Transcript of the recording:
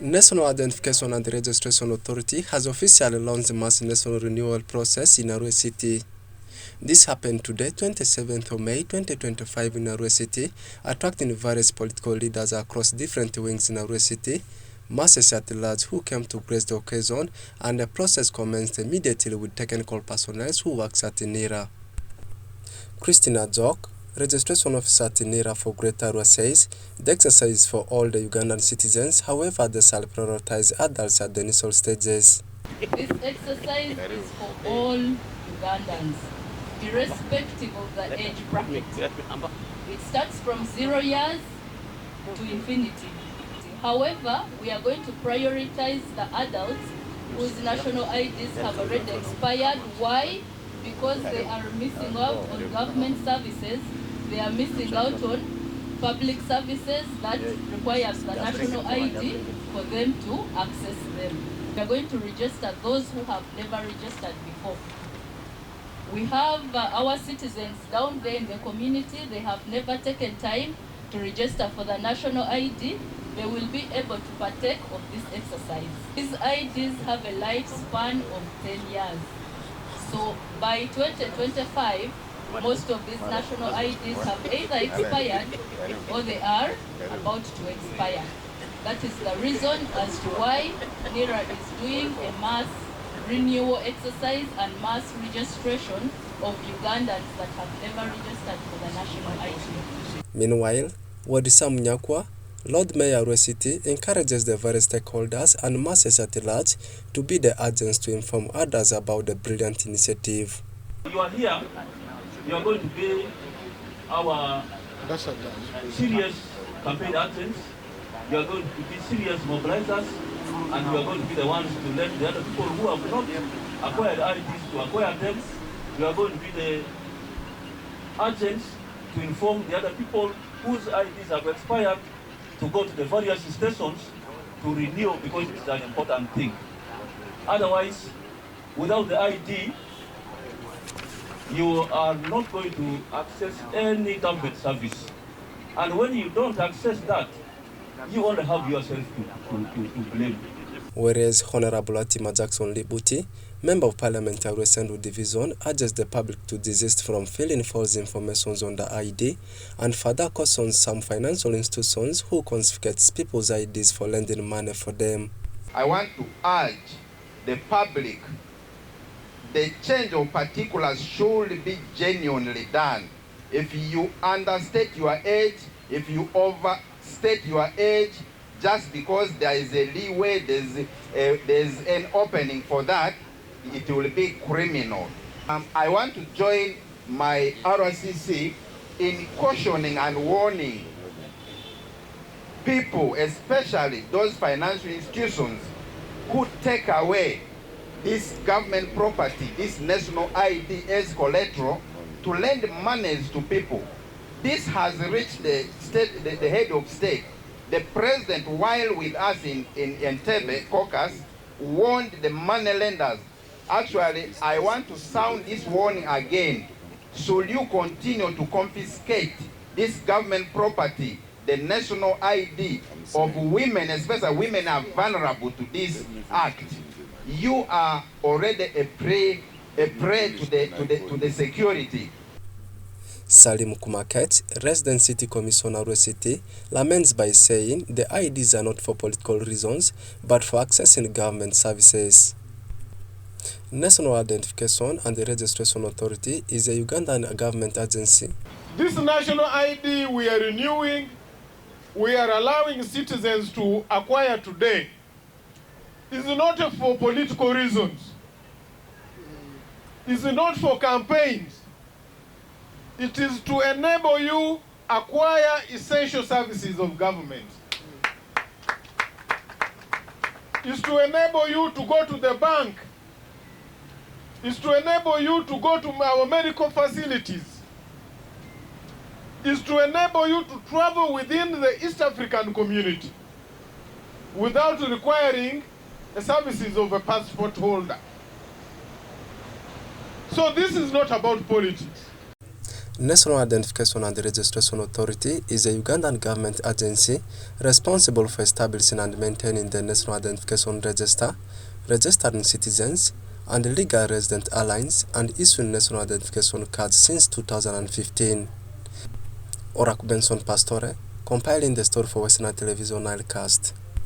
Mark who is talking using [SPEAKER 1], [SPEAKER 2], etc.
[SPEAKER 1] National Identification and Registration Authority has officially launched the mass national renewal process in Arua City. This happened today, 27th of May 2025 in Arua City, attracting various political leaders across different wings in Arua City, masses at large who came to grace the occasion, and the process commenced immediately with technical personnel who works at Nira. Christina Jock, registration officer at Nira for Greater Arua, says the exercise is for all the Ugandan citizens, however they shall prioritize adults at the initial stages.
[SPEAKER 2] This exercise is for all Ugandans, irrespective of the age bracket. It starts from 0 years to infinity. However, we are going to prioritize the adults whose national IDs have already expired. Why? Because they are missing out on government services, they are missing out on public services that requires the national ID for them to access them. We are going to register those who have never registered before. We have our citizens down there in the community, they have never taken time to register for the national ID. They will be able to partake of this exercise. These IDs have a lifespan of 10 years. So by 2025, most of these national IDs have either expired or they are about to expire. That is the reason as to why Nira is doing a mass renewal exercise and mass registration of Ugandans that have never registered for the national ID.
[SPEAKER 1] Meanwhile, Wadisa Munyakwa, Lord Mayor Arua City, encourages the various stakeholders and masses at large to be the agents to inform others about the brilliant initiative.
[SPEAKER 3] You are here, you are going to be our serious campaign agents, you are going to be serious mobilizers, and you are going to be the ones to let the other people who have not acquired IDs to acquire them. You are going to be the agents to inform the other people whose IDs have expired to go to the various stations to renew, because it's an important thing. Otherwise, without the ID, you are not going to access any government service. And when you don't access that, you only have yourself to blame.
[SPEAKER 1] Whereas Honorable Atima Jackson Libuti, Member of Parliament Arua Central Division, urges the public to desist from filling false information on the ID and further cautions some financial institutions who confiscate people's IDs for lending money for them.
[SPEAKER 4] I want to urge the public, the change of particulars should be genuinely done. If you understate your age, if you overstate your age, just because there is a leeway, there's an opening for that, it will be criminal. I want to join my RCC in cautioning and warning people, especially those financial institutions who take away this government property, this national ID as collateral, to lend monies to people. This has reached the head of state. The president, while with us in Entebbe caucus, warned the money lenders. Actually, I want to sound this warning again. Should you continue to confiscate this government property, the national ID of women, especially women are vulnerable to this act, you are already a prey to the security.
[SPEAKER 1] Salim Kumaket, resident city commissioner Arua City, laments by saying the IDs are not for political reasons, but for accessing government services. National Identification and Registration Authority is a Ugandan government agency.
[SPEAKER 5] This national ID we are renewing, we are allowing citizens to acquire today, is not for political reasons. It's not for campaigns. It is to enable you acquire essential services of government. It's to enable you to go to the bank. It's to enable you to go to our medical facilities. It's to enable you to travel within the East African community without requiring the services of a passport holder. So this is not about politics.
[SPEAKER 1] National Identification and Registration Authority is a Ugandan government agency responsible for establishing and maintaining the National Identification Register, registering citizens and legal resident aliens, and issuing national identification cards since 2015. Orak Benson Pastore, compiling the story for Western Television Nilecast.